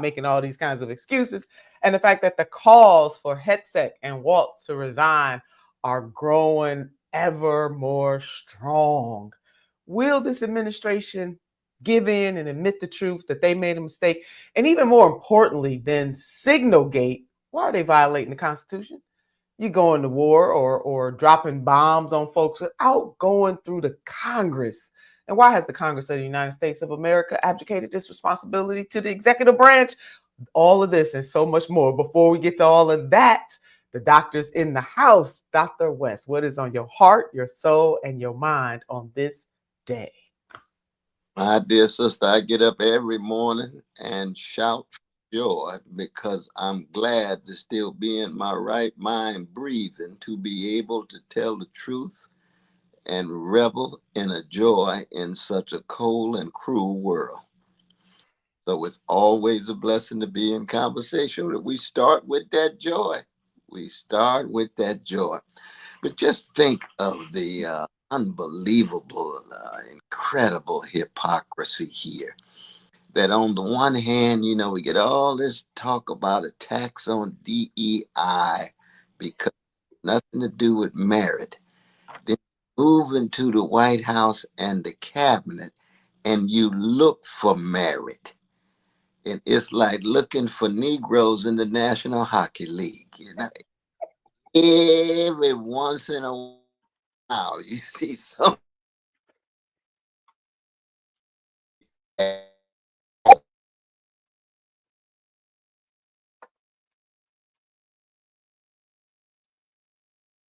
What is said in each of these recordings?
making all these kinds of excuses. And the fact that the calls for Hetzek and Waltz to resign are growing ever more strong. Will this administration give in and admit the truth that they made a mistake? And even more importantly than Signalgate, why are they violating the Constitution? You going to war or dropping bombs on folks without going through the Congress. And why has the Congress of the United States of America abdicated this responsibility to the executive branch? All of this and so much more. Before we get to all of that, the doctor's in the house. Dr. West, what is on your heart, your soul, and your mind on this day? My dear sister, I get up every morning and shout for joy because I'm glad to still be in my right mind, breathing, to be able to tell the truth and revel in a joy in such a cold and cruel world. So it's always a blessing to be in conversation. We start with that joy. We start with that joy. But just think of the unbelievable, incredible hypocrisy here. That on the one hand, we get all this talk about attacks on DEI because nothing to do with merit. Then move into the White House and the cabinet and you look for merit. And it's like looking for Negroes in the National Hockey League. Every once in a while, you see some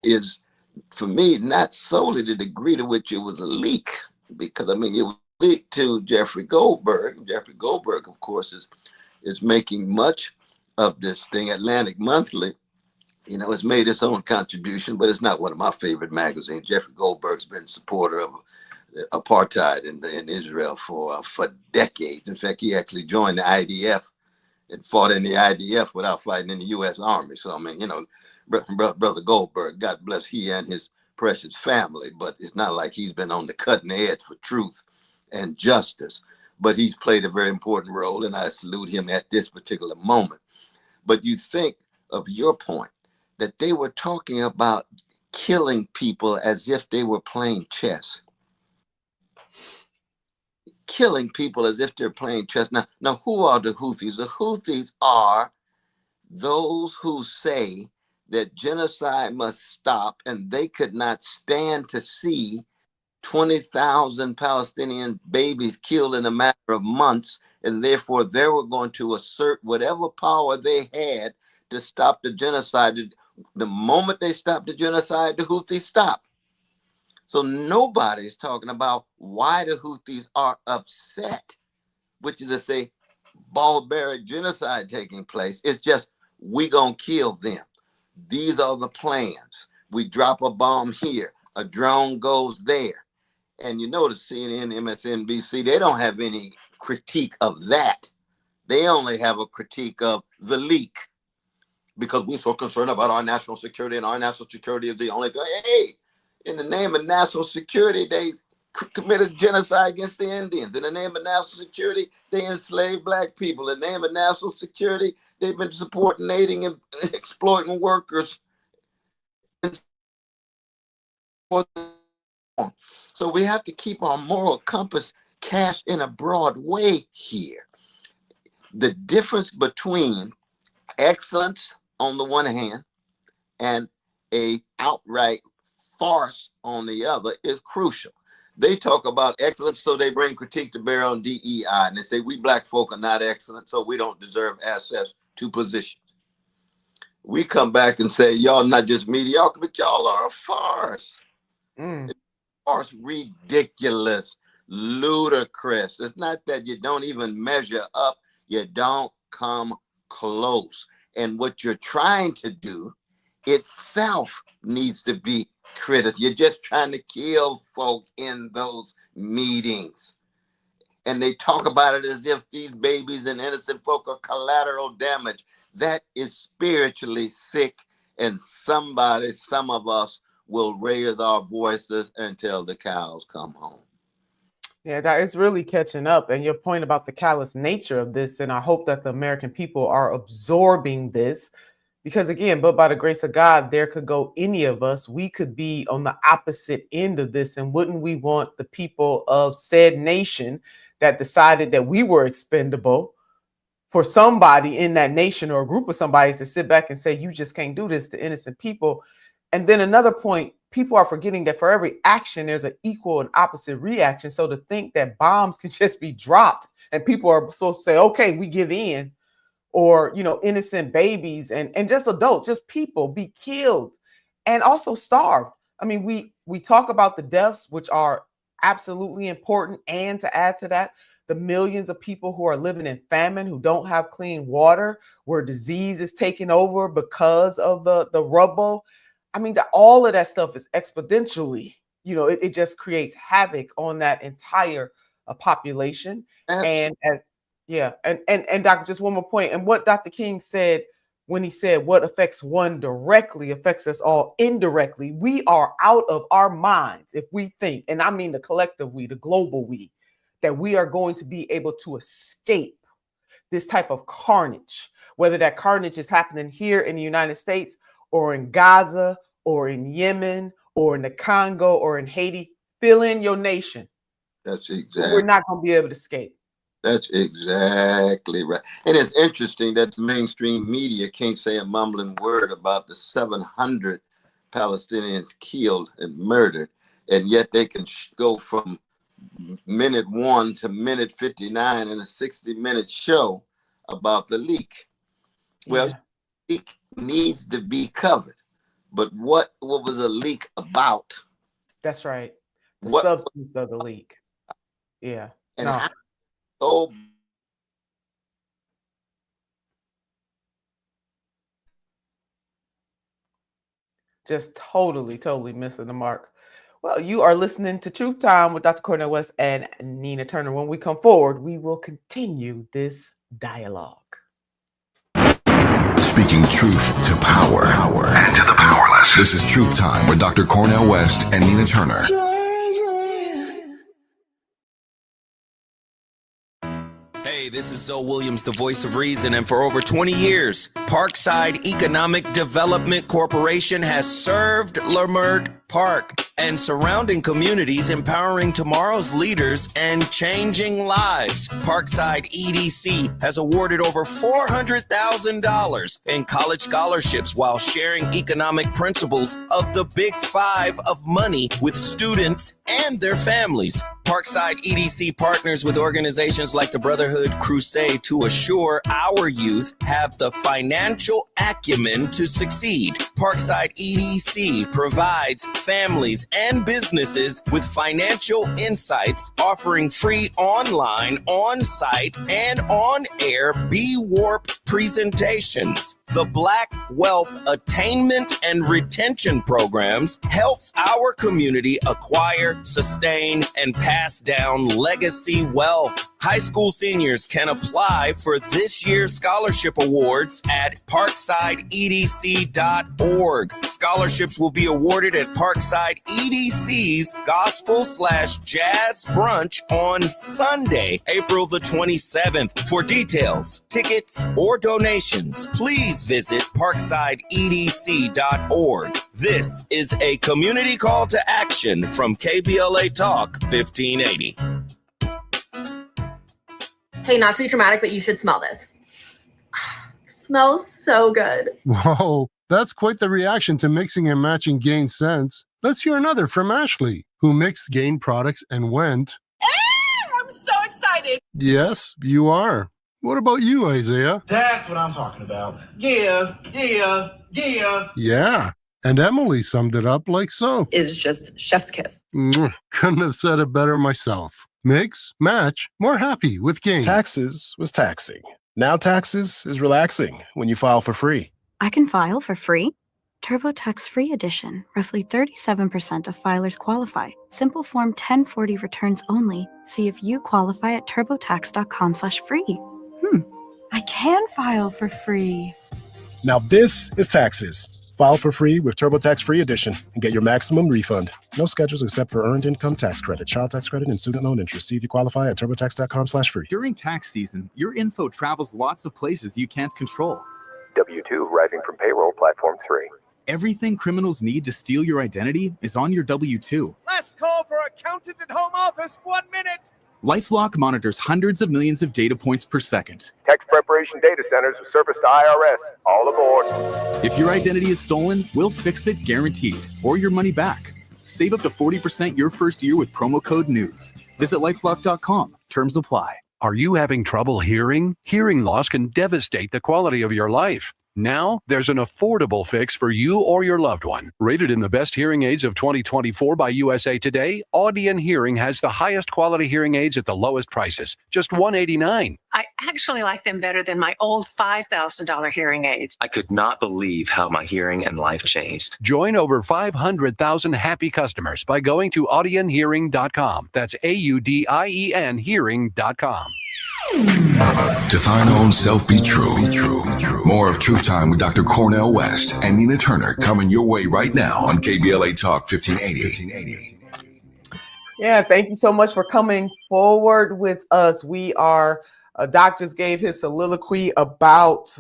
is, for me, not solely the degree to which it was a leak, because I mean it was leaked to Jeffrey Goldberg. Jeffrey Goldberg, of course, is making much of this thing. Atlantic Monthly, it's made its own contribution, but it's not one of my favorite magazines. Jeffrey Goldberg's been a supporter of apartheid in Israel for decades. In fact, he actually joined the IDF and fought in the IDF without fighting in the U.S. Army. So, I mean, Brother Goldberg, God bless he and his precious family, but it's not like he's been on the cutting edge for truth and justice. But he's played a very important role, and I salute him at this particular moment. But you think of your point that they were talking about killing people as if they were playing chess. Killing people as if they're playing chess. Now, who are the Houthis? The Houthis are those who say that genocide must stop, and they could not stand to see 20,000 Palestinian babies killed in a matter of months, and therefore they were going to assert whatever power they had to stop the genocide. The moment they stopped the genocide, the Houthis stopped. So nobody's talking about why the Houthis are upset, which is to say, barbaric genocide taking place. It's just, we gonna kill them. These are the plans. We drop a bomb here, a drone goes there. And you notice CNN, MSNBC, they don't have any critique of that. They only have a critique of the leak, because we're so concerned about our national security, and our national security is the only thing. Hey, in the name of national security, they committed genocide against the Indians. In the name of national security, they enslaved black people. In the name of national security, they've been supporting, aiding, and exploiting workers. So we have to keep our moral compass cast in a broad way here. The difference between excellence on the one hand and a outright farce on the other is crucial. They talk about excellence, so they bring critique to bear on DEI, and they say we black folk are not excellent, so we don't deserve access to positions. We come back and say y'all not just mediocre, but y'all are a farce. It's a farce, ridiculous, ludicrous. It's not that you don't even measure up, you don't come close. And what you're trying to do itself needs to be criticized. You're just trying to kill folk in those meetings. And they talk about it as if these babies and innocent folk are collateral damage. That is spiritually sick. And some of us will raise our voices until the cows come home. Yeah, that is really catching up. And your point about the callous nature of this, and I hope that the American people are absorbing this because, again, but by the grace of God, there could go any of us. We could be on the opposite end of this. And wouldn't we want the people of said nation that decided that we were expendable for somebody in that nation or a group of somebody to sit back and say, you just can't do this to innocent people? And then another point, people are forgetting that for every action, there's an equal and opposite reaction. So to think that bombs can just be dropped and people are supposed to say, okay, we give in, or, innocent babies and just adults, just people be killed and also starved. I mean, we talk about the deaths, which are absolutely important. And to add to that, the millions of people who are living in famine, who don't have clean water, where disease is taking over because of the rubble. I mean, all of that stuff is exponentially, it just creates havoc on that entire population. And and Doctor, just one more point. And what Dr. King said when he said what affects one directly affects us all indirectly. We are out of our minds if we think, and I mean the collective we, the global we, that we are going to be able to escape this type of carnage, whether that carnage is happening here in the United States or in Gaza or in Yemen or in the Congo or in Haiti. Fill in your nation. That's exactly. We're not going to be able to escape. That's exactly right. And it's interesting that the mainstream media can't say a mumbling word about the 700 Palestinians killed and murdered, and yet they can go from minute 1 to minute 59 in a 60-minute show about the leak. Well, leak needs to be covered. But what was a leak about? That's right. The substance of the leak. Yeah. And how just totally missing the mark. Well, you are listening to Truth Time with Dr. Cornel West and Nina Turner. When we come forward, we will continue this dialogue. Speaking truth to power and to the powerless. This is Truth Time with Dr. Cornel West and Nina Turner. Hey, this is Zoe Williams, the voice of reason, and for over 20 years, Parkside Economic Development Corporation has served Leimert Park and surrounding communities, empowering tomorrow's leaders and changing lives. Parkside EDC has awarded over $400,000 in college scholarships while sharing economic principles of the Big Five of money with students and their families. Parkside EDC partners with organizations like the Brotherhood Crusade to assure our youth have the financial acumen to succeed. Parkside EDC provides families and businesses with financial insights, offering free online, on-site, and on-air B-Warp presentations. The Black Wealth Attainment and Retention Programs helps our community acquire, sustain, and pass down legacy wealth. High school seniors can apply for this year's scholarship awards at parksideedc.org. Scholarships will be awarded at Parkside EDC's Gospel/Jazz Brunch on Sunday, April the 27th. For details, tickets, or donations, please visit parksideedc.org. This is a community call to action from KBLA Talk 1580. Hey, not to be dramatic, but you should smell this. It smells so good. Whoa, that's quite the reaction to mixing and matching Gain scents. Let's hear another from Ashley, who mixed Gain products and went, I'm so excited. Yes, you are. What about you, Isaiah? That's what I'm talking about. Yeah. Yeah. And Emily summed it up like so. It is just chef's kiss. Couldn't have said it better myself. Mix, match, more happy with Gain. Taxes was taxing. Now taxes is relaxing when you file for free. I can file for free? TurboTax Free Edition. Roughly 37% of filers qualify. Simple Form 1040 returns only. See if you qualify at turbotax.com/free. I can file for free. Now this is taxes. File for free with TurboTax Free Edition and get your maximum refund. No schedules except for earned income tax credit, child tax credit, and student loan interest. See if you qualify at turbotax.com/free. During tax season, your info travels lots of places you can't control. W-2 rising from payroll platform 3. Everything criminals need to steal your identity is on your W-2. Last call for accountant at home office. 1 minute. LifeLock monitors hundreds of millions of data points per second. Tax preparation data centers with service to IRS. All aboard. If your identity is stolen, we'll fix it guaranteed, or your money back. Save up to 40% your first year with promo code NEWS. Visit lifelock.com. Terms apply. Are you having trouble hearing? Hearing loss can devastate the quality of your life. Now, there's an affordable fix for you or your loved one. Rated in the best hearing aids of 2024 by USA Today, Audion Hearing has the highest quality hearing aids at the lowest prices, just $189. I actually like them better than my old $5,000 hearing aids. I could not believe how my hearing and life changed. Join over 500,000 happy customers by going to audionhearing.com. That's AUDIEN hearing.com. To thine own self be true. More of Truth Time with Dr. Cornel West and Nina Turner coming your way right now on KBLA Talk 1580. Yeah, thank you so much for coming forward with us. We are, Doc just gave his soliloquy about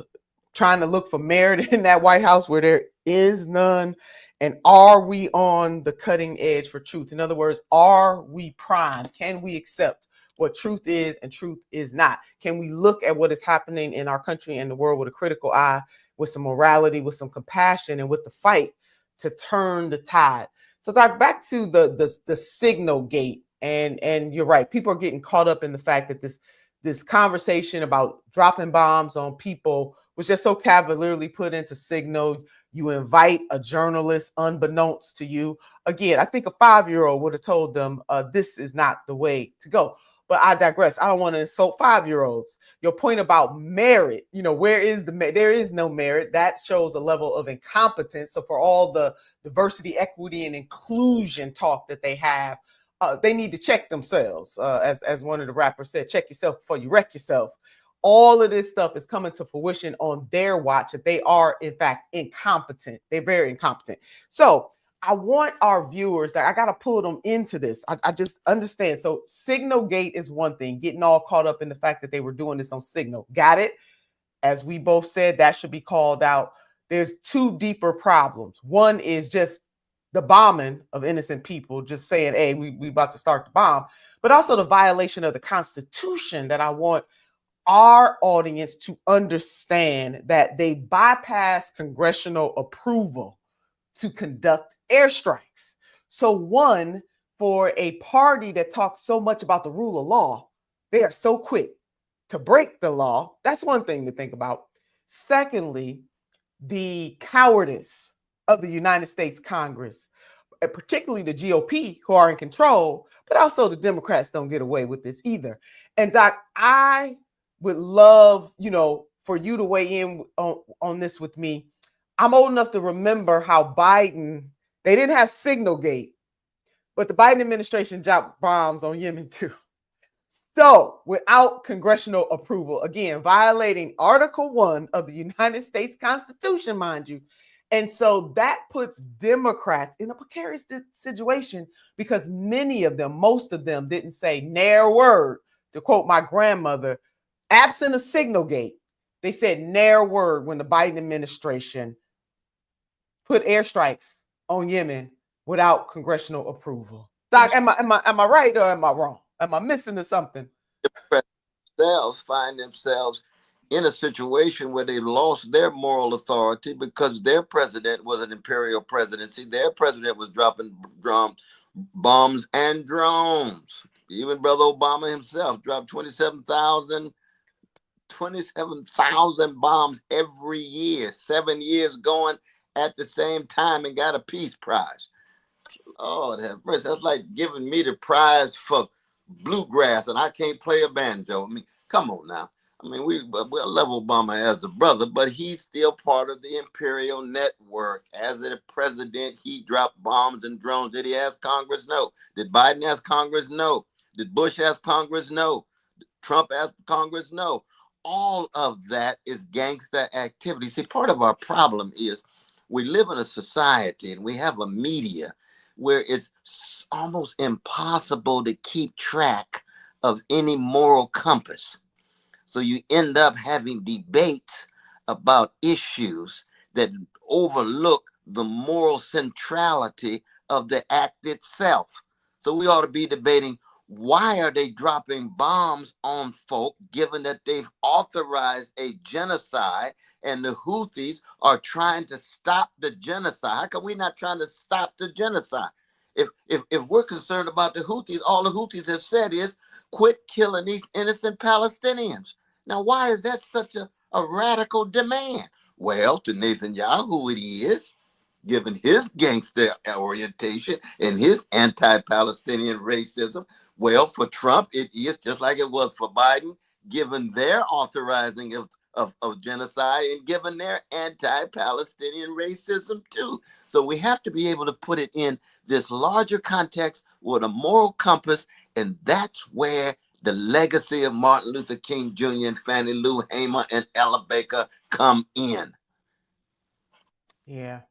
trying to look for merit in that White House where there is none. And are we on the cutting edge for truth? In other words, are we primed? Can we accept what truth is and truth is not? Can we look at what is happening in our country and the world with a critical eye, with some morality, with some compassion, and with the fight to turn the tide? So Doc, back to the signal gate, and you're right. People are getting caught up in the fact that this conversation about dropping bombs on people was just so cavalierly put into signal. You invite a journalist unbeknownst to you. Again, I think a 5-year-old would have told them this is not the way to go. But I digress. I don't want to insult 5-year-olds. Your point about merit, where is there is no merit. That shows a level of incompetence. So for all the diversity, equity, and inclusion talk that they have, they need to check themselves. As one of the rappers said, check yourself before you wreck yourself. All of this stuff is coming to fruition on their watch, that they are, in fact, incompetent. They're very incompetent. So I want our viewers, I got to pull them into this. I just understand. So Signal Gate is one thing, getting all caught up in the fact that they were doing this on Signal. Got it? As we both said, that should be called out. There's two deeper problems. One is just the bombing of innocent people, just saying, hey, we about to start the bomb, but also the violation of the Constitution that I want our audience to understand, that they bypass congressional approval to conduct airstrikes. So one, for a party that talks so much about the rule of law, they are so quick to break the law. That's one thing to think about. Secondly, the cowardice of the United States Congress, particularly the GOP, who are in control, but also the Democrats don't get away with this either. And Doc, I would love, for you to weigh in on this with me. I'm old enough to remember how Biden, they didn't have Signal Gate, but the Biden administration dropped bombs on Yemen too. So without congressional approval, again, violating Article 1 of the United States Constitution, mind you. And so that puts Democrats in a precarious situation, because many of them, most of them, didn't say ne'er word. To quote my grandmother, absent a Signal Gate, they said ne'er word when the Biden administration put airstrikes on Yemen without congressional approval. Doc, am I right or am I wrong? Am I missing something? Themselves find themselves in a situation where they lost their moral authority because their president was an imperial presidency. Their president was dropping bombs and drones. Even Brother Obama himself dropped 27,000 bombs every year, 7 years going at the same time, and got a peace prize. Lord have mercy. That's like giving me the prize for bluegrass and I can't play a banjo. I mean, come on now. I mean, we love Obama as a brother, but he's still part of the imperial network. As a president, he dropped bombs and drones. Did he ask Congress? No. Did Biden ask Congress? No. Did Bush ask Congress? No. Did Trump ask Congress? No. All of that is gangster activity. See, part of our problem is we live in a society and we have a media where it's almost impossible to keep track of any moral compass. So you end up having debates about issues that overlook the moral centrality of the act itself. So we ought to be debating, why are they dropping bombs on folk, given that they've authorized a genocide and the Houthis are trying to stop the genocide? How come we're not trying to stop the genocide? If we're concerned about the Houthis, all the Houthis have said is quit killing these innocent Palestinians. Now, why is that such a radical demand? Well, to Netanyahu it is, given his gangster orientation and his anti-Palestinian racism. Well, for Trump, it is just like it was for Biden, given their authorizing of genocide and given their anti-Palestinian racism too. So we have to be able to put it in this larger context with a moral compass, and that's where the legacy of Martin Luther King Jr. and Fannie Lou Hamer and Ella Baker come in. Yeah.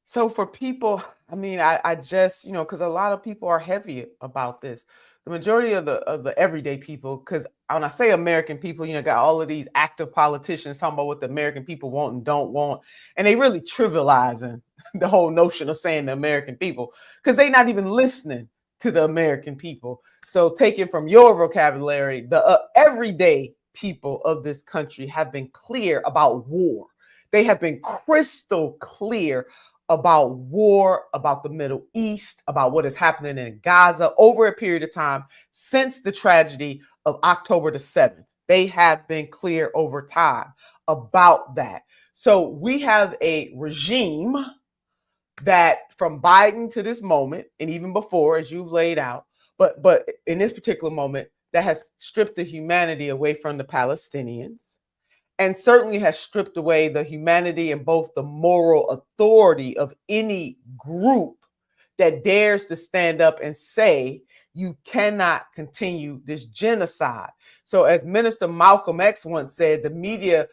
So for people, I mean, I just, because a lot of people are heavy about this. The majority of the everyday people, because when I say American people, got all of these active politicians talking about what the American people want and don't want, and they really trivializing the whole notion of saying the American people, because they're not even listening to the American people. So taking from your vocabulary, the everyday people of this country have been clear about war. They have been crystal clear about war, about the Middle East, about what is happening in Gaza over a period of time since the tragedy of October the 7th. They have been clear over time about that. So we have a regime that from Biden to this moment, and even before, as you've laid out, but in this particular moment, that has stripped the humanity away from the Palestinians, and certainly has stripped away the humanity and both the moral authority of any group that dares to stand up and say, you cannot continue this genocide. So as Minister Malcolm X once said, the media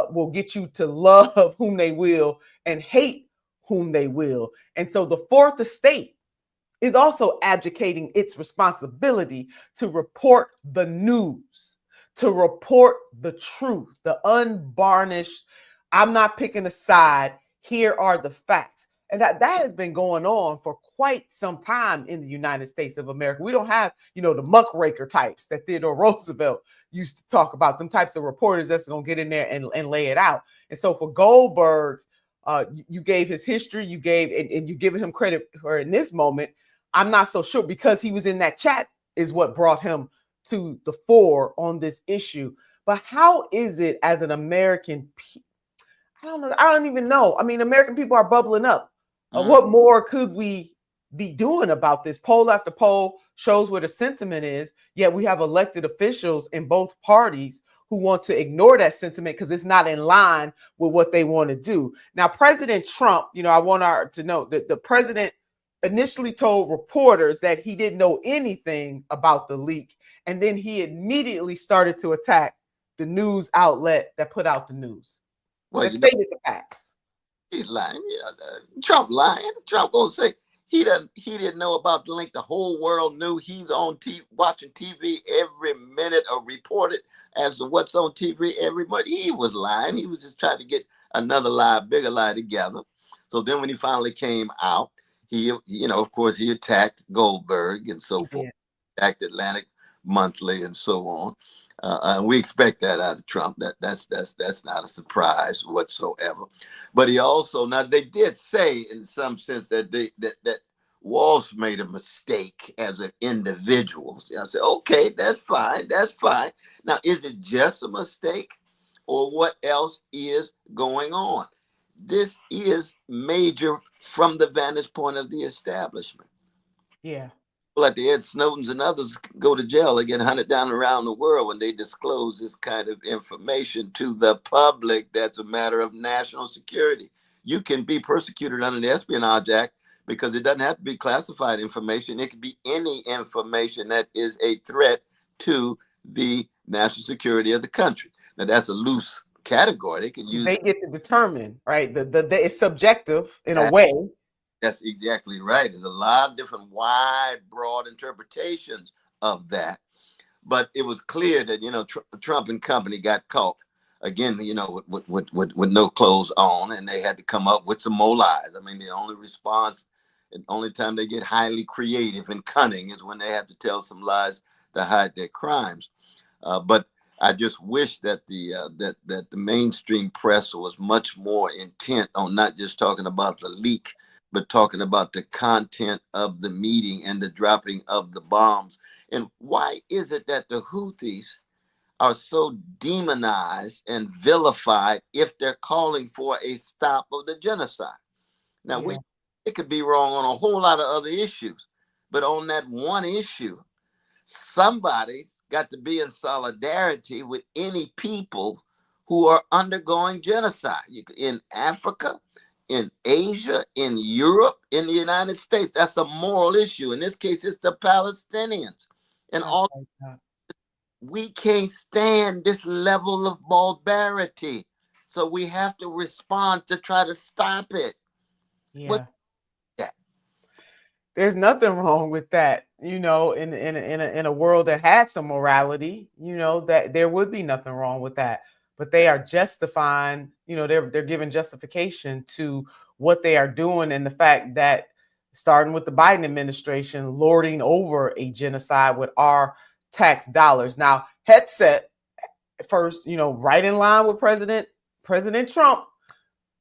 will get you to love whom they will and hate whom they will. And so the fourth estate is also abdicating its responsibility to report the news, to report the truth, the unvarnished, I'm not picking a side, here are the facts. And that has been going on for quite some time in the United States of America. We don't have, the muckraker types that Theodore Roosevelt used to talk about, them types of reporters that's going to get in there and lay it out. And so for Goldberg, you gave his history, you gave, and you giving him credit for in this moment. I'm not so sure, because he was in that chat is what brought him to the fore on this issue. But how is it as an American, I don't know, I don't even know. I mean, American people are bubbling up. What more could we be doing about this? Poll after poll shows where the sentiment is, yet we have elected officials in both parties who want to ignore that sentiment because it's not in line with what they want to do. Now, President Trump, I want to know that the president initially told reporters that he didn't know anything about the leak, and then he immediately started to attack the news outlet that put out the news. Well, that stated the facts. He's lying. Trump lying. Trump gonna say he didn't know about the link. The whole world knew. He's on TV, watching TV every minute, or reported as to what's on TV every month. He was lying. He was just trying to get another lie, bigger lie together. So then when he finally came out, he, of course, he attacked Goldberg and so forth, attacked Atlantic Monthly and so on. And we expect that out of Trump. That's not a surprise whatsoever. But he also, now they did say in some sense that that Walsh made a mistake as an individual. I said, okay, that's fine. That's fine. Now, is it just a mistake, or what else is going on? This is major from the vantage point of the establishment. Yeah. Like the Ed Snowdens and others go to jail. They get hunted down around the world when they disclose this kind of information to the public. That's a matter of national security. You can be persecuted under the Espionage Act because it doesn't have to be classified information. It could be any information that is a threat to the national security of the country. Now, that's a loose category. They can use. They get to determine, right? It's subjective in a way, That's exactly right. There's a lot of different wide, broad interpretations of that. But it was clear that, Trump and company got caught again, with no clothes on, and they had to come up with some more lies. I mean, the only response, and only time they get highly creative and cunning is when they have to tell some lies to hide their crimes. But I just wish that the mainstream press was much more intent on not just talking about the leak, but talking about the content of the meeting and the dropping of the bombs. And why is it that the Houthis are so demonized and vilified if they're calling for a stop of the genocide? Now, it could be wrong on a whole lot of other issues, but on that one issue, somebody's got to be in solidarity with any people who are undergoing genocide in Africa, in Asia, in Europe, in the United States. That's a moral issue. In this case, it's the Palestinians. And we can't stand this level of barbarity. So we have to respond to try to stop it. Yeah. There's nothing wrong with that, in a world that had some morality, that there would be nothing wrong with that. But they are justifying, they're giving justification to what they are doing, and the fact that, starting with the Biden administration, lording over a genocide with our tax dollars. Now, Headset first, right in line with President Trump,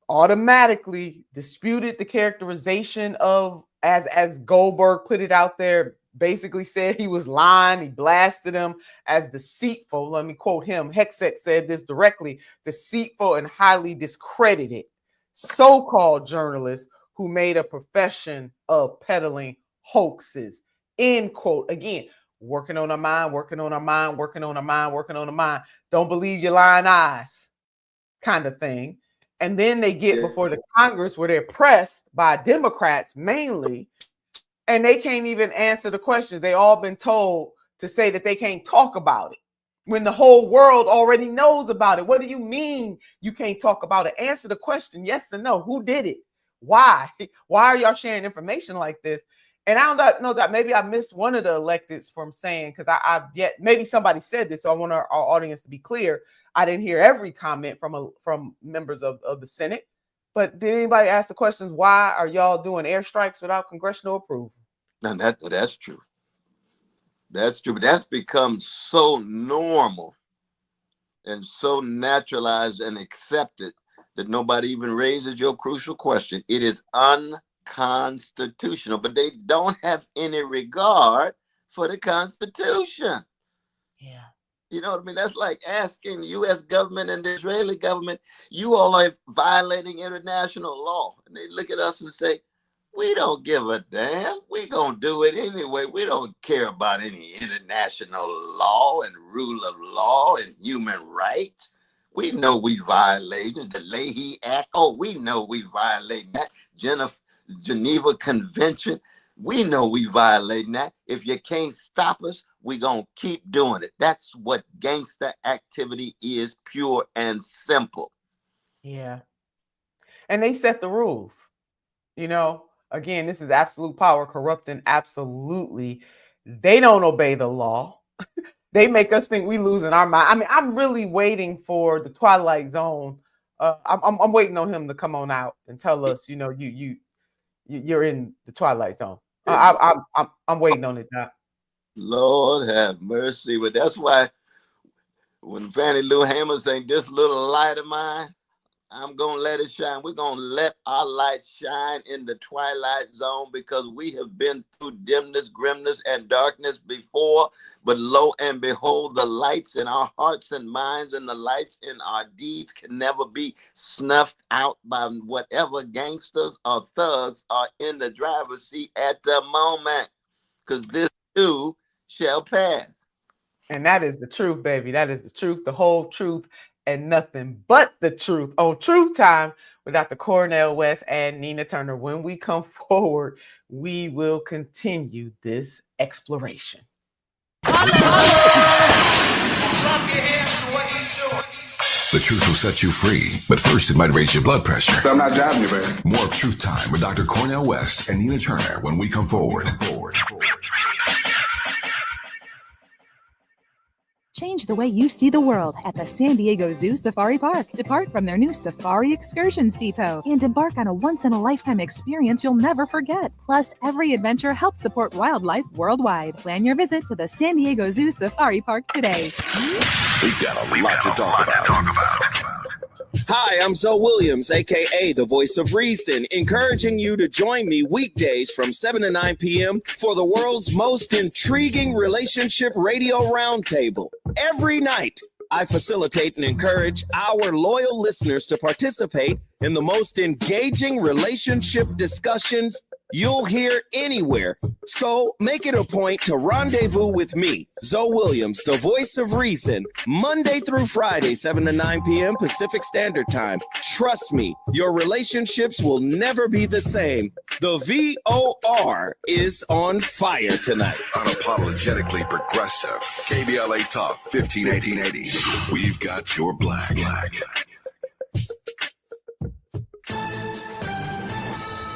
automatically disputed the characterization of, as Goldberg put it out there, basically said he was lying. He blasted him as deceitful. Let me quote him. Hegseth said this directly: deceitful and highly discredited so-called journalists who made a profession of peddling hoaxes. End quote. Again, working on our mind, working on our mind, working on our mind, working on our mind. Don't believe your lying eyes kind of thing. And then they get before the Congress where they're pressed by Democrats mainly, and they can't even answer the questions. They all been told to say that they can't talk about it when the whole world already knows about it. What do you mean you can't talk about it? Answer the question, yes or no. Who did it? Why? Why are y'all sharing information like this? And I don't know that maybe I missed one of the electeds from saying, because I've yet, maybe somebody said this, so I want our audience to be clear. I didn't hear every comment from members of the Senate, but did anybody ask the questions, why are y'all doing airstrikes without congressional approval? Now that's true. That's true, but that's become so normal and so naturalized and accepted that nobody even raises your crucial question. It is unconstitutional, but they don't have any regard for the Constitution. Yeah. You know what I mean? That's like asking the U.S. government and the Israeli government, you all are violating international law. And they look at us and say, we don't give a damn. We're going to do it anyway. We don't care about any international law and rule of law and human rights. We know we violated the Leahy Act. Oh, we know we violated that. Geneva Convention. We know we violating that. If you can't stop us, we're going to keep doing it. That's what gangster activity is, pure and simple. Yeah. And they set the rules. Again, this is absolute power corrupting absolutely. They don't obey the law. They make us think we losing our mind. I mean, I'm really waiting for the Twilight Zone. I'm waiting on him to come on out and tell us, you're in the Twilight Zone. I'm waiting on it now. Lord have mercy. But that's why when Fannie Lou Hamer saying, this little light of mine, I'm going to let it shine. We're going to let our light shine in the twilight zone, because we have been through dimness, grimness, and darkness before. But lo and behold, the lights in our hearts and minds and the lights in our deeds can never be snuffed out by whatever gangsters or thugs are in the driver's seat at the moment, because this too shall pass. And that is the truth, baby. That is the truth, the whole truth, and nothing but the truth on Truth Time with Dr. Cornel West and Nina Turner. When we come forward, we will continue this exploration. The truth will set you free, but first it might raise your blood pressure. So I'm not driving you, baby. More of Truth Time with Dr. Cornel West and Nina Turner when we come forward. Change the way you see the world at the San Diego Zoo Safari Park. Depart from their new Safari Excursions Depot and embark on a once-in-a-lifetime experience you'll never forget. Plus, every adventure helps support wildlife worldwide. Plan your visit to the San Diego Zoo Safari Park today. We've got a lot to talk about. Hi, I'm Zoe Williams, aka the Voice of Reason, encouraging you to join me weekdays from 7 to 9 p.m. for the world's most intriguing relationship radio roundtable. Every night, I facilitate and encourage our loyal listeners to participate in the most engaging relationship discussions you'll hear anywhere. So make it a point to rendezvous with me, Zoe Williams, the Voice of Reason, Monday through Friday, 7 to 9 p.m. Pacific Standard Time. Trust me, your relationships will never be the same. The VOR is on fire tonight. Unapologetically progressive. KBLA Talk 1580. We've got your black.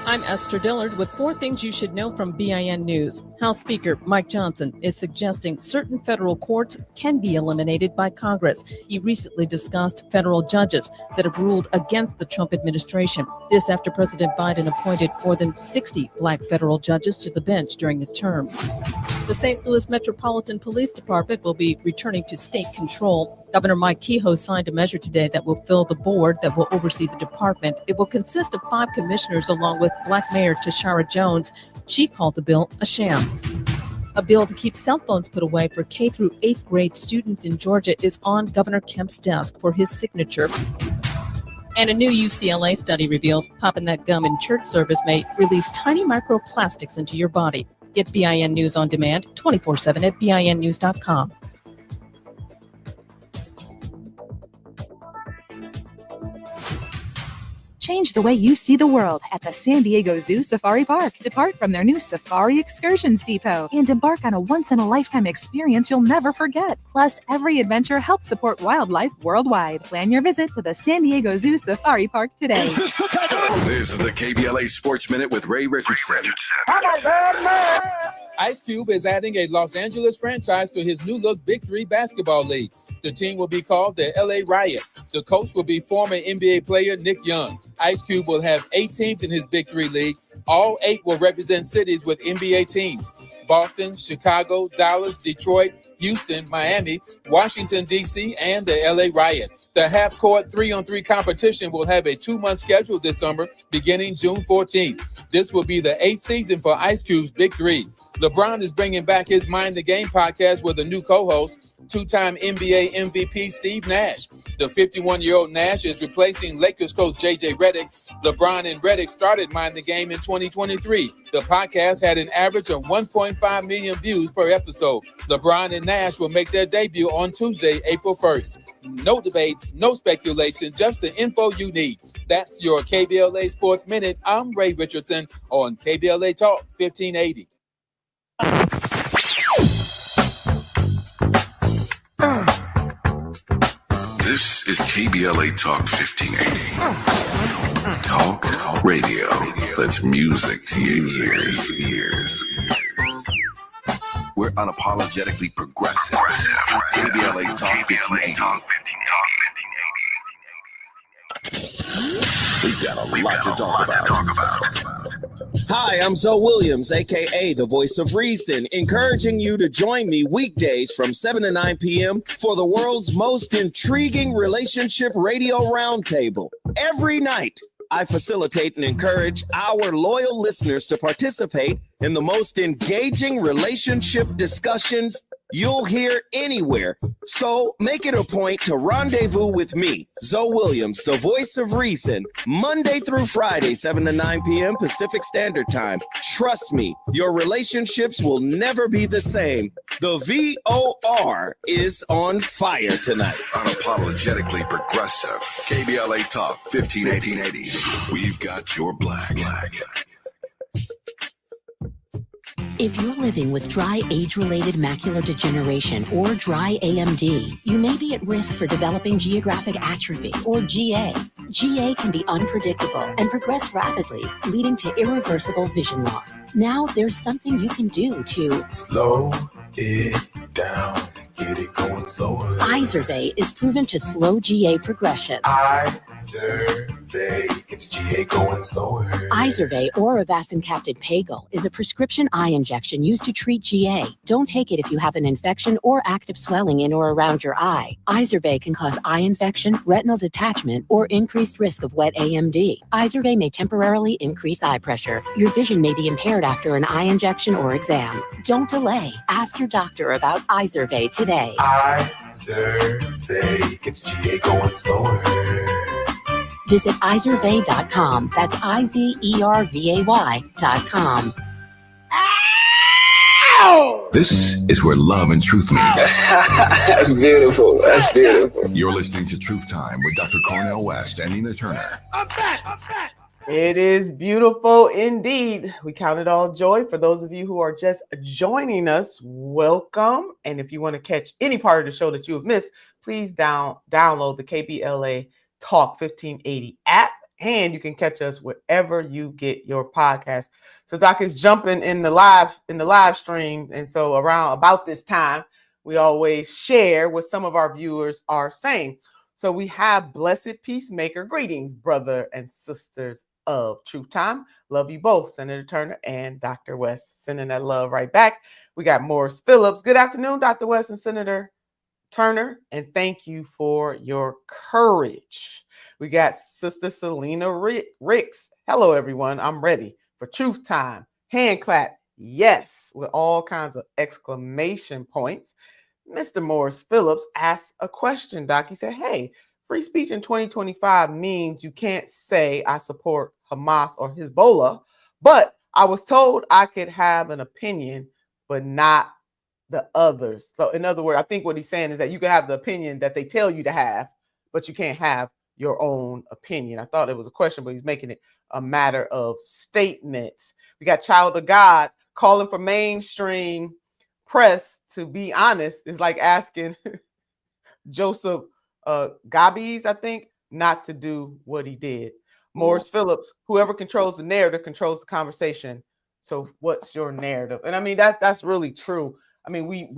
I'm Esther Dillard with 4 things you should know from BIN News. House Speaker Mike Johnson is suggesting certain federal courts can be eliminated by Congress. He recently discussed federal judges that have ruled against the Trump administration. This after President Biden appointed more than 60 black federal judges to the bench during his term. The St. Louis Metropolitan Police Department will be returning to state control. Governor Mike Kehoe signed a measure today that will fill the board that will oversee the department. It will consist of 5 commissioners along with Black Mayor Tashara Jones. She called the bill a sham. A bill to keep cell phones put away for K through 8th grade students in Georgia is on Governor Kemp's desk for his signature. And a new UCLA study reveals popping that gum in church service may release tiny microplastics into your body. Get BIN News on demand 24/7 at BINnews.com. Change the way you see the world at the San Diego Zoo Safari Park. Depart from their new Safari Excursions Depot and embark on a once-in-a-lifetime experience you'll never forget. Plus, every adventure helps support wildlife worldwide. Plan your visit to the San Diego Zoo Safari Park today. This is the KBLA Sports Minute with Ray Richardson. Ice Cube is adding a Los Angeles franchise to his new look Big 3 basketball league. The team will be called the LA Riot. The coach will be former NBA player Nick Young. Ice Cube will have 8 teams in his Big 3 league. All 8 will represent cities with NBA teams: Boston, Chicago, Dallas, Detroit, Houston, Miami, Washington, D.C., and the LA Riot. The half-court 3-on-3 competition will have a 2-month schedule this summer, beginning June 14th. This will be the 8th season for Ice Cube's Big 3. LeBron is bringing back his Mind the Game podcast with a new co-host, 2-time NBA MVP Steve Nash. The 51-year-old Nash is replacing Lakers coach J.J. Redick. LeBron and Redick started Mind the Game in 2023. The podcast had an average of 1.5 million views per episode. LeBron and Nash will make their debut on Tuesday, April 1st. No debates, no speculation, just the info you need. That's your KBLA Sports Minute. I'm Ray Richardson on KBLA Talk 1580. This is KBLA Talk 1580. Talk radio. That's music to your ears. We're unapologetically progressive. KBLA Talk 1580. We've got a lot to talk about. Hi, I'm Zoe Williams, aka the Voice of Reason, encouraging you to join me weekdays from 7 to 9 p.m. for the world's most intriguing relationship radio roundtable. Every night, I facilitate and encourage our loyal listeners to participate in the most engaging relationship discussions you'll hear anywhere. So make it a point to rendezvous with me, Zoe Williams, the Voice of Reason, Monday through Friday, 7 to 9 p.m. Pacific Standard Time. Trust me, your relationships will never be the same. The VOR is on fire tonight. Unapologetically progressive. KBLA Talk 1580. We've got your black. If you're living with dry age-related macular degeneration or dry AMD, you may be at risk for developing geographic atrophy or GA. GA can be unpredictable and progress rapidly, leading to irreversible vision loss. Now there's something you can do to slow it down, get it going slower. Izervay is proven to slow GA progression. Izervay gets GA going slower. Izervay or avacincaptad pagel is a prescription eye injection used to treat GA. Don't take it if you have an infection or active swelling in or around your eye. Izervay can cause eye infection, retinal detachment, or increased risk of wet AMD. Izervay may temporarily increase eye pressure. Your vision may be impaired after an eye injection or exam. Don't delay. Ask your doctor about Izervay today. Izervay gets GA going slower. Visit Izervay.com. That's IZERVAY.com. This is where love and truth meet. That's beautiful. That's beautiful. You're listening to Truth Time with Dr. Cornel West and Nina Turner. I'm back. It is beautiful indeed. We count it all joy. For those of you who are just joining us, welcome. And if you want to catch any part of the show that you have missed, please download the KBLA Talk 1580 app, and you can catch us wherever you get your podcast. So Doc is jumping in the live stream, and so about this time, we always share what some of our viewers are saying. So we have Blessed Peacemaker. Greetings, brother and sisters of Truth Time. Love you both, Senator Turner and Dr. West. Sending that love right back. We got Morris Phillips. Good afternoon, Dr. West and Senator Turner, and thank you for your courage. We got Sister Selena Ricks. Hello, everyone. I'm ready for Truth Time. Hand clap. Yes, with all kinds of exclamation points. Mr. Morris Phillips asked a question, Doc. He said, hey, free speech in 2025 means you can't say I support Hamas or Hezbollah, but I was told I could have an opinion, but not the others. So in other words, I think what he's saying is that you can have the opinion that they tell you to have, but you can't have your own opinion. I thought it was a question, but he's making it a matter of statements. We got Child of God calling for mainstream press to be honest. Is like asking Joseph Gabbies, I think, not to do what he did. Morris Phillips, whoever controls the narrative controls the conversation. So what's your narrative? And I mean, that's really true. I mean, we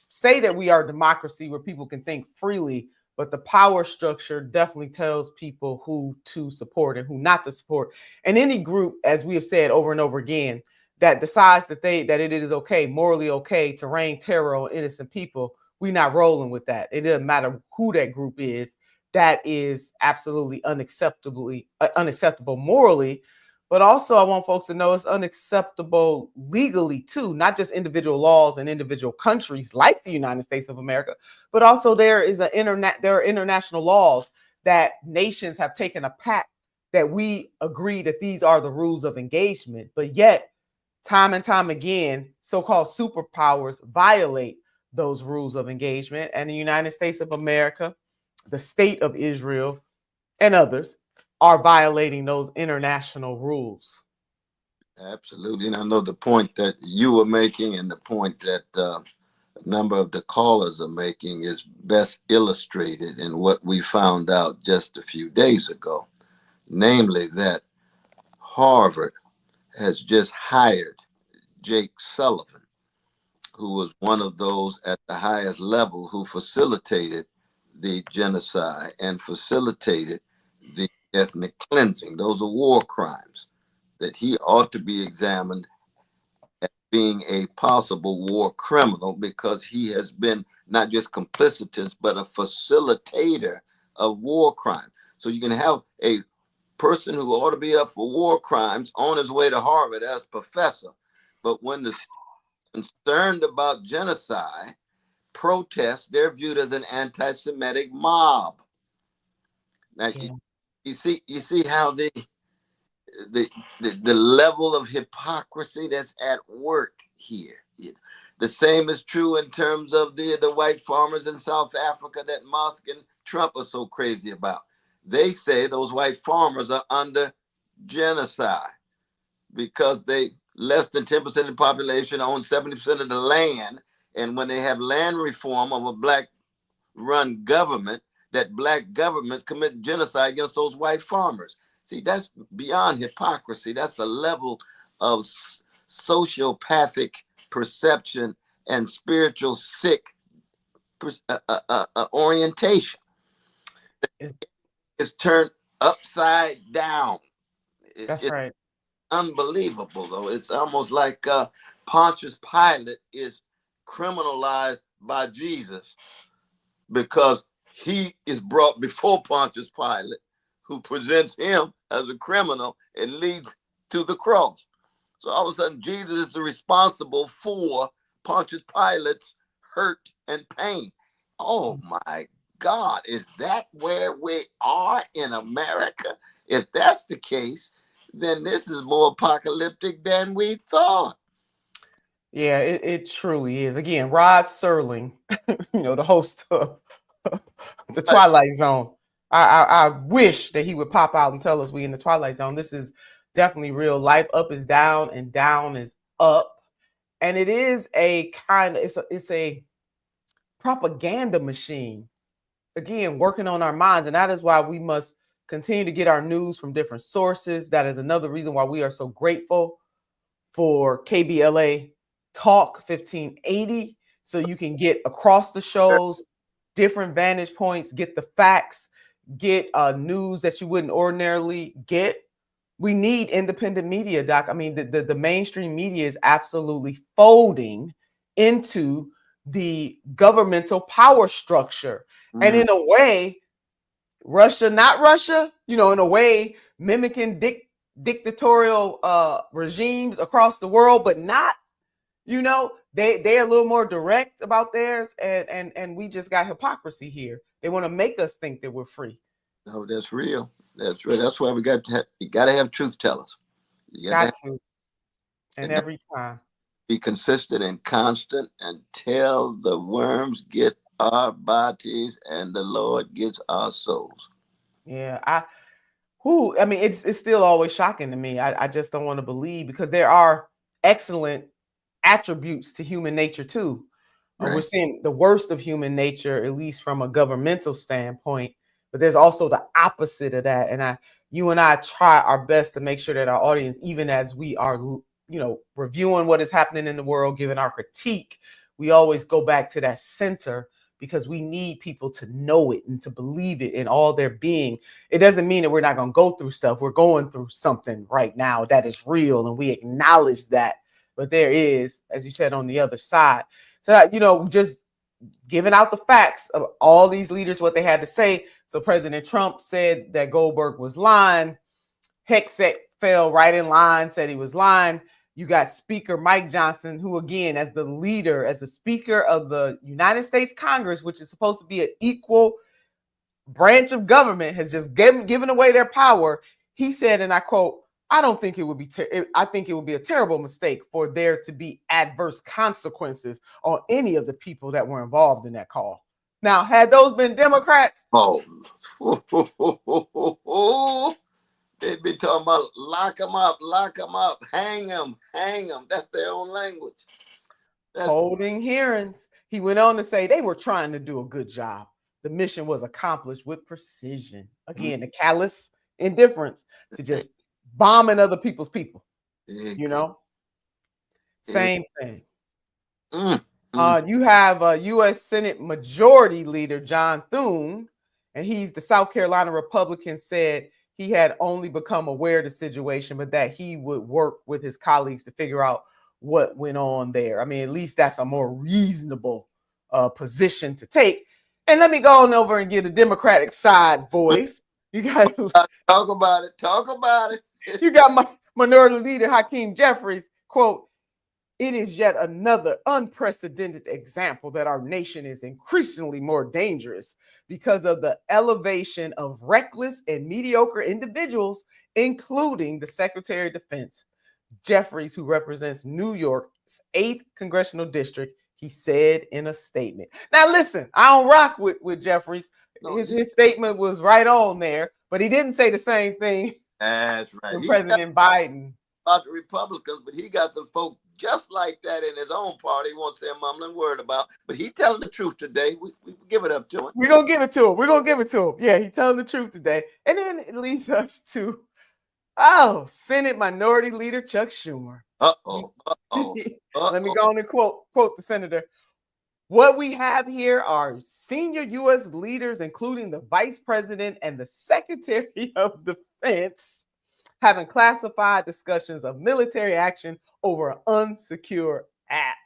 say that we are a democracy where people can think freely, but the power structure definitely tells people who to support and who not to support. And any group, as we have said over and over again, that decides that it is okay, morally okay, to rain terror on innocent people, we're not rolling with that. It doesn't matter who that group is. That is absolutely unacceptable morally. But also, I want folks to know it's unacceptable legally, too, not just individual laws in individual countries like the United States of America, but also there are international laws that nations have taken a pact that we agree that these are the rules of engagement. But yet, time and time again, so-called superpowers violate those rules of engagement. And the United States of America, the state of Israel, and others are violating those international rules. Absolutely. And I know the point that you were making and the point that a number of the callers are making is best illustrated in what we found out just a few days ago, namely that Harvard has just hired Jake Sullivan, who was one of those at the highest level who facilitated the genocide and facilitated the ethnic cleansing. Those are war crimes that he ought to be examined as being a possible war criminal, because he has been not just complicitous, but a facilitator of war crime. So you can have a person who ought to be up for war crimes on his way to Harvard as professor, but when the concerned about genocide protests, they're viewed as an anti-Semitic mob. Now, you see how the level of hypocrisy that's at work here. The same is true in terms of the white farmers in South Africa that Musk and Trump are so crazy about. They say those white farmers are under genocide because they less than 10% of the population own 70% of the land. And when they have land reform of a black-run government, that black governments commit genocide against those white farmers. See, that's beyond hypocrisy. That's a level of sociopathic perception and spiritual sick orientation. It's turned upside down. That's right. Unbelievable, though. It's almost like Pontius Pilate is criminalized by Jesus because he is brought before Pontius Pilate, who presents him as a criminal and leads to the cross. So all of a sudden, Jesus is responsible for Pontius Pilate's hurt and pain. Oh my God, is that where we are in America? If that's the case, then this is more apocalyptic than we thought. Yeah, it truly is. Again, Rod Serling, the host of the Twilight Zone. I wish that he would pop out and tell us we in the Twilight Zone. This is definitely real life. Up is down and down is up. And it is a kind of, it's a propaganda machine. Again, working on our minds. And that is why we must continue to get our news from different sources. That is another reason why we are so grateful for KBLA Talk 1580. So you can get across the shows, different vantage points, get the facts, get news that you wouldn't ordinarily get. We need independent media, Doc. I mean, the mainstream media is absolutely folding into the governmental power structure. And in a way, Russia, not Russia, in a way, mimicking dictatorial regimes across the world, but not, they're a little more direct about theirs. And we just got hypocrisy here. They want to make us think that we're free. No, that's real. That's real. That's why we got to have truth tellers. Got to. And every time. Be consistent and constant until the worms get our bodies and the Lord gets our souls. Yeah, I mean, it's still always shocking to me. I just don't want to believe, because there are excellent attributes to human nature too. Right. We're seeing the worst of human nature, at least from a governmental standpoint, but there's also the opposite of that. And you and I try our best to make sure that our audience, even as we are, reviewing what is happening in the world, giving our critique, we always go back to that center, because we need people to know it and to believe it in all their being. It doesn't mean that we're not going to go through stuff. We're going through something right now that is real, and we acknowledge that. But there is, as you said, on the other side. So, just giving out the facts of all these leaders, what they had to say. So President Trump said that Goldberg was lying. Hegseth fell right in line, said he was lying. You got Speaker Mike Johnson, who, again, as the Speaker of the United States Congress, which is supposed to be an equal branch of government, has just given away their power. He said, and I quote, I think it would be a terrible mistake for there to be adverse consequences on any of the people that were involved in that call. Now, had those been Democrats? They'd be talking about lock them up, hang them. That's their own language. Holding hearings. He went on to say they were trying to do a good job. The mission was accomplished with precision. Again, the callous indifference to just bombing other people's people. Same thing. You have U.S. Senate Majority Leader John Thune, and he's the South Carolina Republican, said he had only become aware of the situation, but that he would work with his colleagues to figure out what went on there. I mean, at least that's a more reasonable position to take. And let me go on over and get a Democratic side voice. You got to talk about it. You got my Minority Leader Hakeem Jeffries, quote, "It is yet another unprecedented example that our nation is increasingly more dangerous because of the elevation of reckless and mediocre individuals, including the Secretary of Defense, Jeffries, who represents New York's 8th Congressional District," he said in a statement. Now, listen, I don't rock with Jeffries. His statement was right on there, but he didn't say the same thing. That's right. President Biden. about the Republicans, but he got some folks just like that in his own party. He won't say a mumbling word about, but he telling the truth today. We give it up to him. We're going to give it to him. We're going to give it to him. Yeah, he's telling the truth today. And then it leads us to, Senate Minority Leader Chuck Schumer. Let me go on and quote the senator. What we have here are senior U.S. leaders, including the vice president and the secretary of defense, having classified discussions of military action over an unsecure app.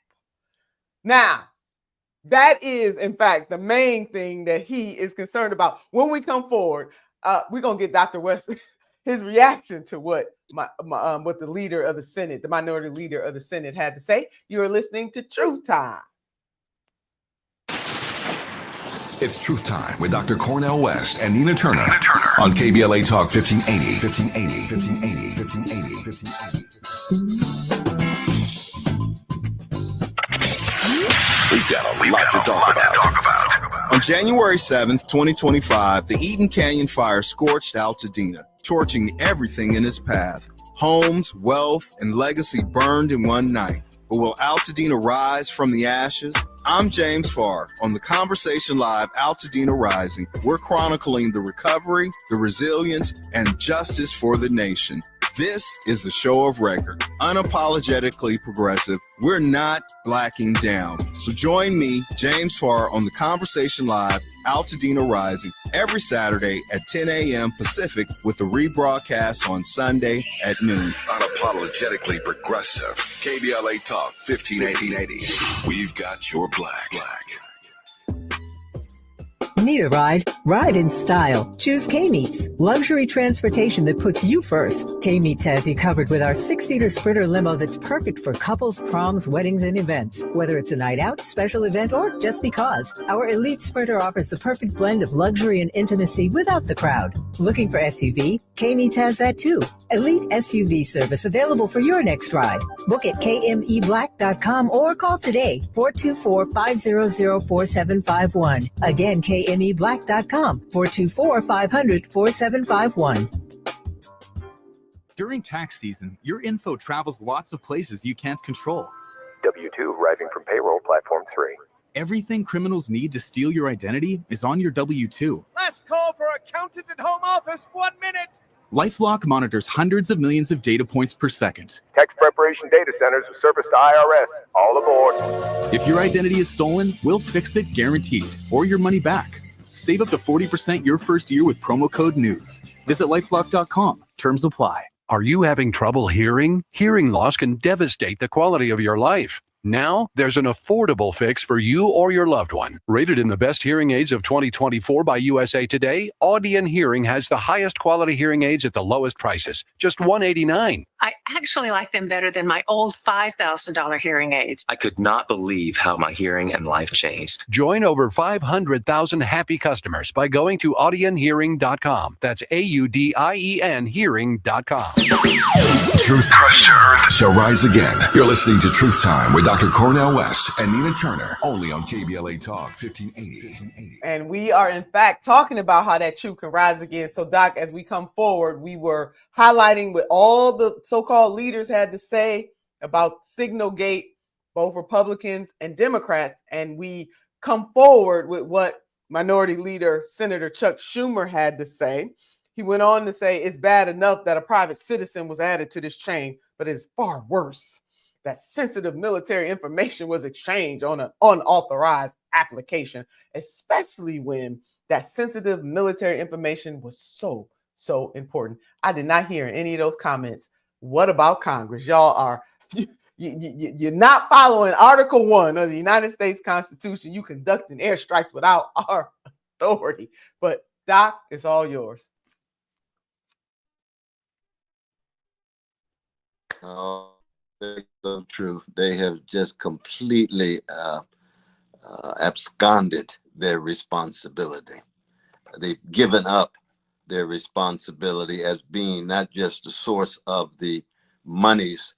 Now, that is, in fact, the main thing that he is concerned about. When we come forward, we're going to get Dr. West his reaction to what the leader of the Senate, the minority leader of the Senate, had to say. You're listening to Truth Time. It's Truth Time with Dr. Cornel West and Nina Turner on KBLA Talk 1580. We've got a lot to talk about. On January 7th, 2025, the Eaton Canyon fire scorched Altadena, torching everything in its path. Homes, wealth, and legacy burned in one night. But will Altadena rise from the ashes? I'm James Farr. On the Conversation Live Altadena Rising, we're chronicling the recovery, the resilience, and justice for the nation. This is the show of record, unapologetically progressive. We're not blacking down. So join me, James Farr, on the Conversation Live Altadena Rising every Saturday at 10 a.m. Pacific with the rebroadcast on Sunday at noon. Unapologetically progressive. KBLA Talk 1580. We've got your black. Need a ride? Ride in style. Choose K-Meets, luxury transportation that puts you first. K-Meets has you covered with our 6-seater Sprinter limo that's perfect for couples, proms, weddings, and events. Whether it's a night out, special event, or just because, our elite Sprinter offers the perfect blend of luxury and intimacy without the crowd. Looking for SUV? K-Meets has that too. Elite SUV service available for your next ride. Book at kmeblack.com or call today, 424-500-4751. Again, kmeblack.com, 424-500-4751. During tax season, your info travels lots of places you can't control. W-2 arriving from payroll platform 3. Everything criminals need to steal your identity is on your W-2. Last call for accountant at home office. 1 minute. LifeLock monitors hundreds of millions of data points per second. Tax preparation data centers with service to IRS. All aboard. If your identity is stolen, we'll fix it guaranteed, or your money back. Save up to 40% your first year with promo code NEWS. Visit lifelock.com. Terms apply. Are you having trouble hearing? Hearing loss can devastate the quality of your life. Now, there's an affordable fix for you or your loved one. Rated in the best hearing aids of 2024 by USA Today, Audion Hearing has the highest quality hearing aids at the lowest prices, just $189. I actually like them better than my old $5,000 hearing aids. I could not believe how my hearing and life changed. Join over 500,000 happy customers by going to audionhearing.com. That's AUDIEN hearing.com. Truth shall rise again. You're listening to Truth Time with Dr. Cornel West and Nina Turner, only on KBLA Talk 1580. And we are, in fact, talking about how that truth can rise again. So, Doc, as we come forward, we were highlighting what all the so-called leaders had to say about Signalgate, both Republicans and Democrats. And we come forward with what Minority Leader Senator Chuck Schumer had to say. He went on to say it's bad enough that a private citizen was added to this chain, but it's far worse that sensitive military information was exchanged on an unauthorized application, especially when that sensitive military information was so important. I did not hear any of those comments. What about Congress? Y'all are you're not following Article 1 of the United States Constitution. You conducting airstrikes without our authority. But Doc, it's all yours. Oh, that's so true. They have just completely absconded their responsibility. They've given up their responsibility as being not just the source of the monies,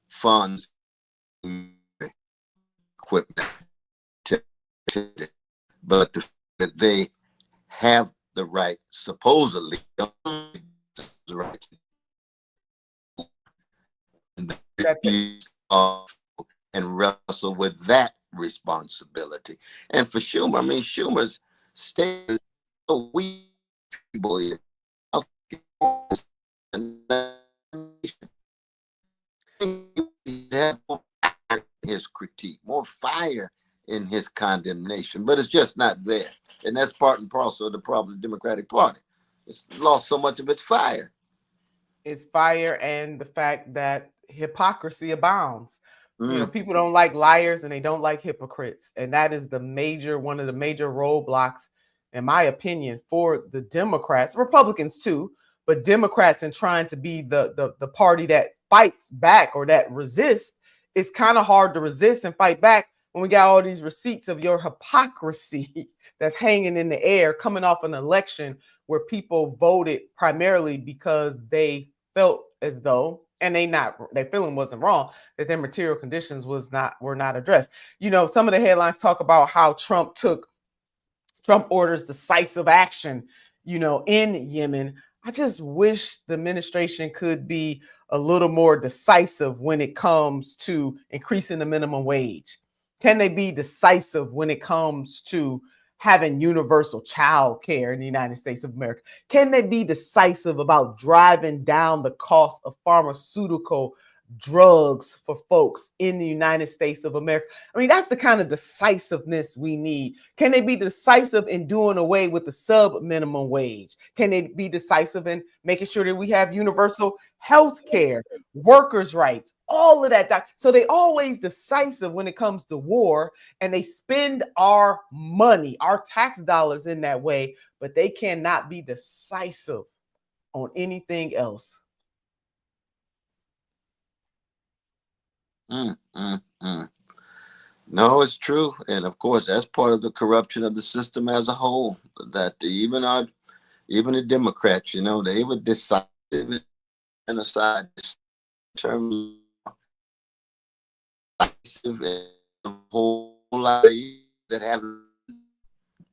funds, equipment, but that they have the right, supposedly, the right and wrestle with that responsibility. And for Schumer, I mean, Schumer's state is so weak. His critique, more fire in his condemnation, but it's just not there. And that's part and parcel of the problem of the Democratic Party. It's lost so much of its fire. It's fire and the fact that hypocrisy abounds. You know, people don't like liars and they don't like hypocrites. And that is one of the major roadblocks, in my opinion, for the Democrats, Republicans too, but Democrats in trying to be the party that fights back or that resists. It's kind of hard to resist and fight back when we got all these receipts of your hypocrisy that's hanging in the air coming off an election where people voted primarily because they felt as though, and their feeling wasn't wrong, that their material conditions were not addressed. You know, some of the headlines talk about how Trump orders decisive action, you know, in Yemen. I just wish the administration could be a little more decisive when it comes to increasing the minimum wage. Can they be decisive when it comes to having universal child care in the United States of America? Can they be decisive about driving down the cost of pharmaceutical drugs for folks in the United States of America? I mean, that's the kind of decisiveness we need. Can they be decisive in doing away with the sub minimum wage? Can they be decisive in making sure that we have universal health care, workers' rights, all of that? So they always decisive when it comes to war, and they spend our money, our tax dollars in that way, but they cannot be decisive on anything else. No, it's true. And of course, that's part of the corruption of the system as a whole, that even the Democrats, you know, they would decide genocide in terms of a whole lot of that have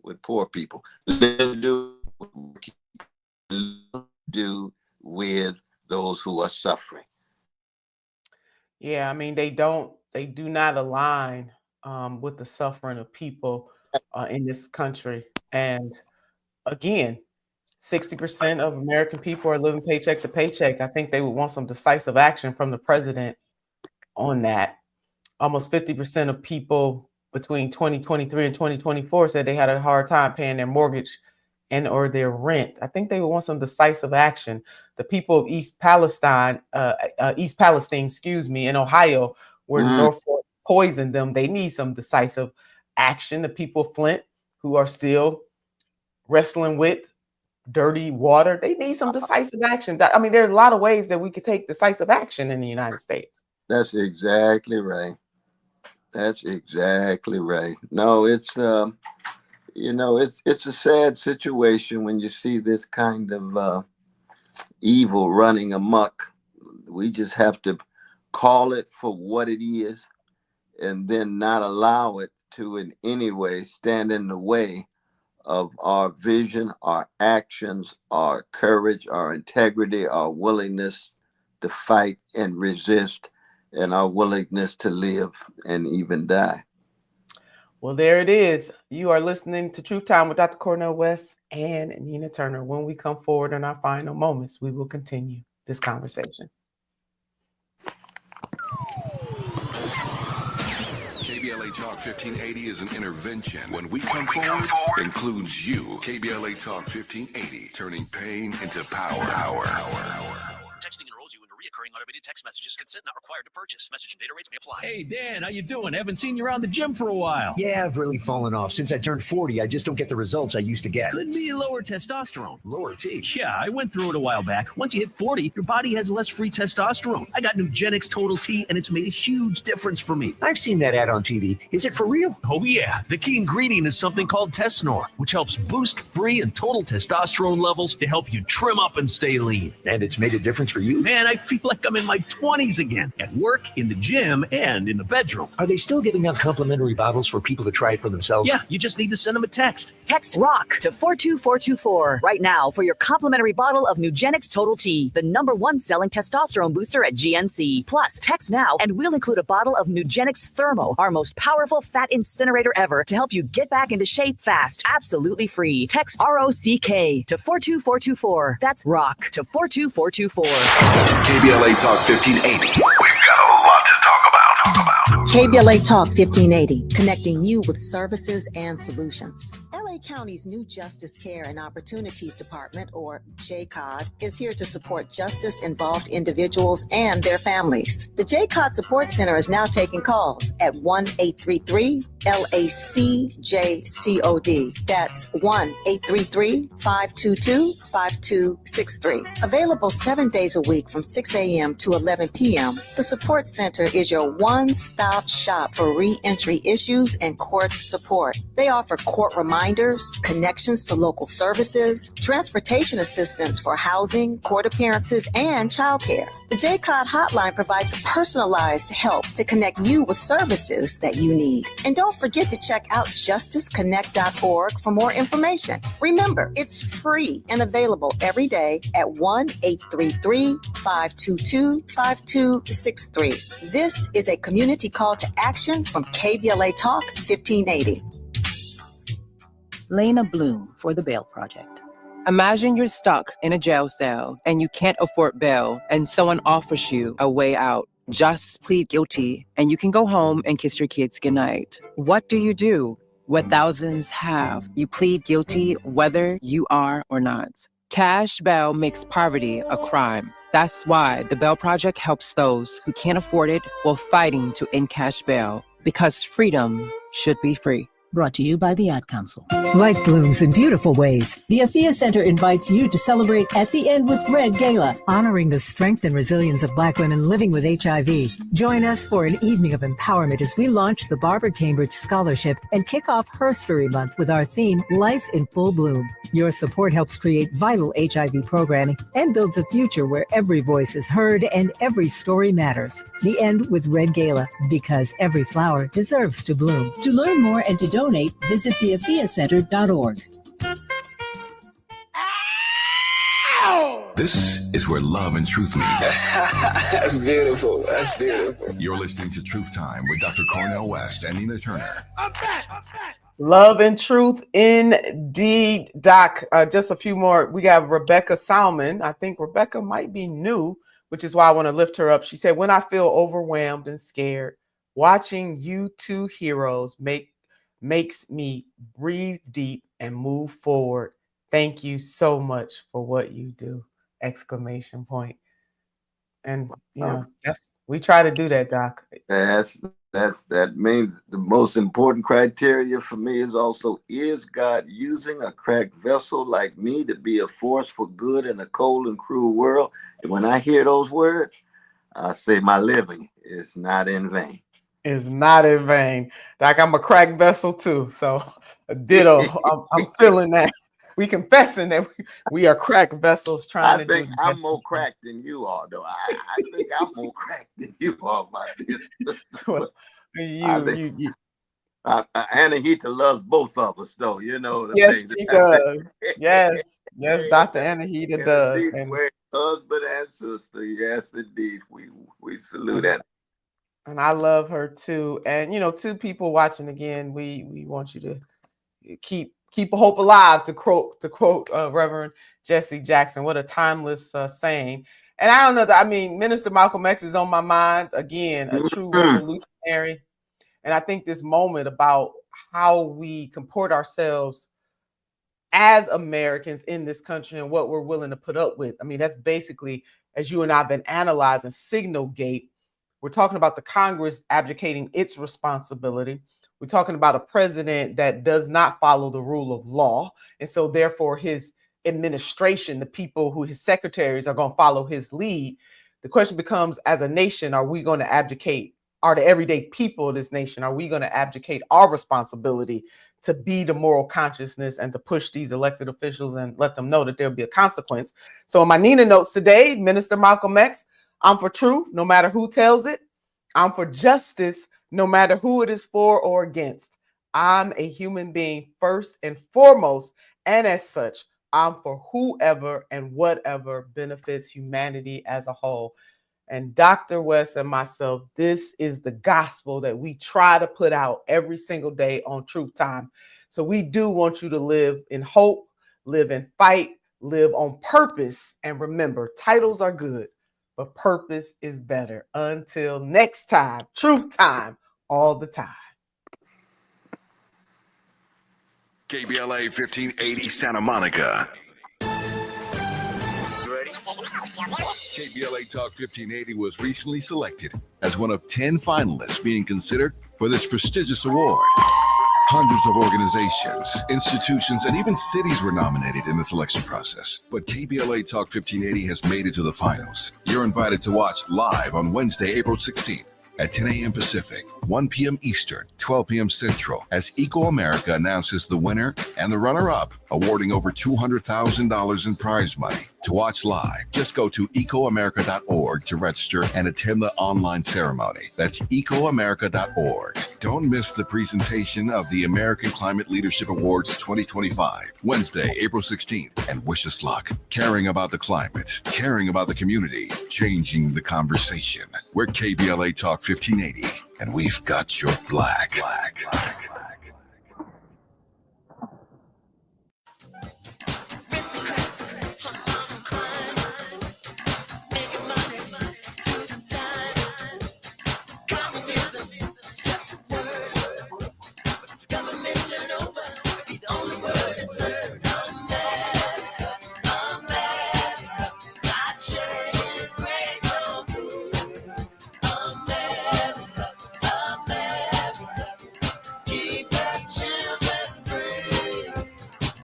with poor people. Do with those who are suffering. Yeah, I mean, they do not align with the suffering of people in this country. And again, 60% of American people are living paycheck to paycheck. I think they would want some decisive action from the president on that. Almost 50% of people between 2023 and 2024 said they had a hard time paying their mortgage and or their rent. I think they would want some decisive action. The people of East Palestine, in Ohio, where Norfolk poisoned them, they need some decisive action. The people of Flint, who are still wrestling with dirty water, they need some decisive action. I mean, there's a lot of ways that we could take decisive action in the United States. That's exactly right. That's exactly right. No, it's you know, it's a sad situation when you see this kind of evil running amok. We just have to call it for what it is, and then not allow it to in any way stand in the way of our vision, our actions, our courage, our integrity, our willingness to fight and resist, and our willingness to live and even die. Well, there it is. You are listening to True Time with Dr. Cornel West and Nina Turner. When we come forward in our final moments, we will continue this conversation. KBLA Talk 1580 is an intervention. When we come forward, includes you. KBLA Talk 1580, turning pain into power. Texting enrolls you into reoccurring automated text messages. Consent not required to purchase. Message and data rates may apply. Hey, Dan, how you doing? Haven't seen you around the gym for a while. Yeah, I've really fallen off. Since I turned 40, I just don't get the results I used to get. Could be lower testosterone. Lower T? Yeah, I went through it a while back. Once you hit 40, your body has less free testosterone. I got Nugenix Total T, and it's made a huge difference for me. I've seen that ad on TV. Is it for real? Oh, yeah. The key ingredient is something called Tesnor, which helps boost free and total testosterone levels to help you trim up and stay lean. And it's made a difference for you? Man, I feel like like I'm in my 20s again, at work, in the gym, and in the bedroom. Are they still giving out complimentary bottles for people to try it for themselves? Yeah, you just need to send them a text. Text ROCK to 42424 right now for your complimentary bottle of Nugenix Total T, the #1 selling testosterone booster at GNC. Plus, text now and we'll include a bottle of Nugenix Thermo, our most powerful fat incinerator ever, to help you get back into shape fast, absolutely free. Text ROCK to 42424. That's ROCK to 42424. KBLA Talk 1580. We've got a lot to talk about. KBLA Talk 1580, connecting you with services and solutions. LA County's new Justice Care and Opportunities Department, or JCOD, is here to support justice-involved individuals and their families. The JCOD Support Center is now taking calls at 1-833-LACJCOD. That's 1-833-522-5263. Available 7 days a week from 6 a.m. to 11 p.m., the Support Center is your one-stop shop for re-entry issues and court support. They offer court reminders, connections to local services, transportation assistance for housing, court appearances, and childcare. The JCOD hotline provides personalized help to connect you with services that you need. And don't forget to check out justiceconnect.org for more information. Remember, it's free and available every day at 1-833-522-5263. This is a community call to action from KBLA Talk 1580. Lena Bloom for the Bail Project. Imagine you're stuck in a jail cell and you can't afford bail and someone offers you a way out. Just plead guilty and you can go home and kiss your kids goodnight. What do? What thousands have. You plead guilty whether you are or not. Cash bail makes poverty a crime. That's why the Bail Project helps those who can't afford it while fighting to end cash bail. Because freedom should be free. Brought to you by the Ad Council. Life blooms in beautiful ways. The Afia Center invites you to celebrate At the End with Red Gala, honoring the strength and resilience of Black women living with HIV. Join us for an evening of empowerment as we launch the Barbara Cambridge Scholarship and kick off Herstory Month with our theme, Life in Full Bloom. Your support helps create vital HIV programming and builds a future where every voice is heard and every story matters. The End with Red Gala, because every flower deserves to bloom. To learn more and to donate, visit theafiacenter.org. This is where love and truth meet. That's beautiful. That's beautiful. You're listening to Truth Time with Dr. Cornel West and Nina Turner. Love and truth indeed, Doc. Just a few more. We got Rebecca Salmon. I think Rebecca might be new, which is why I want to lift her up. She said, when I feel overwhelmed and scared, watching you two heroes makes me breathe deep and move forward. Thank you so much for what you do! ! And you know, we try to do that, Doc. That means the most important criteria for me is also, is God using a cracked vessel like me to be a force for good in a cold and cruel world? And when I hear those words, I say my living is not in vain. Is not in vain. Doc, I'm a cracked vessel too. So ditto. I'm feeling that. We confessing that we are cracked vessels trying to do. I think I'm more cracked than you are, though. I think I'm more cracked than you are about this. Well, Anahita loves both of us, though. You know. Yes, she does. Yes, Dr. Anahita does. And husband and sister, yes, indeed. We salute that. And I love her too. And you know, to people watching again, we want you to keep hope alive, to quote Reverend Jesse Jackson. What a timeless saying. And I don't know, I mean, Minister Malcolm X is on my mind again, a true revolutionary. And I think this moment about how we comport ourselves as Americans in this country and what we're willing to put up with. I mean, that's basically, as you and I have been analyzing Signalgate, we're talking about the Congress abdicating its responsibility. We're talking about a president that does not follow the rule of law. And so therefore his administration, the people who his secretaries are going to follow his lead. The question becomes, as a nation, are we going to abdicate? Are the everyday people of this nation, are we going to abdicate our responsibility to be the moral consciousness and to push these elected officials and let them know that there'll be a consequence? So in my Nina notes today, Minister Malcolm X, I'm for truth, no matter who tells it. I'm for justice, no matter who it is for or against. I'm a human being first and foremost, and as such, I'm for whoever and whatever benefits humanity as a whole. And Dr. West and myself, this is the gospel that we try to put out every single day on Truth Time. So we do want you to live in hope, live in fight, live on purpose. And remember, titles are good, but purpose is better. Until next time, Truth Time, all the time. KBLA 1580 Santa Monica. KBLA Talk 1580 was recently selected as one of 10 finalists being considered for this prestigious award. Hundreds of organizations, institutions, and even cities were nominated in the selection process. But KBLA Talk 1580 has made it to the finals. You're invited to watch live on Wednesday, April 16th at 10 a.m. Pacific, 1 p.m. Eastern, 12 p.m. Central, as Eco America announces the winner and the runner-up, awarding over $200,000 in prize money. To watch live, just go to ecoamerica.org to register and attend the online ceremony. That's ecoamerica.org. Don't miss the presentation of the American Climate Leadership Awards 2025, Wednesday, April 16th, and wish us luck. Caring about the climate, caring about the community, changing the conversation. We're KBLA Talk 1580, and we've got your black.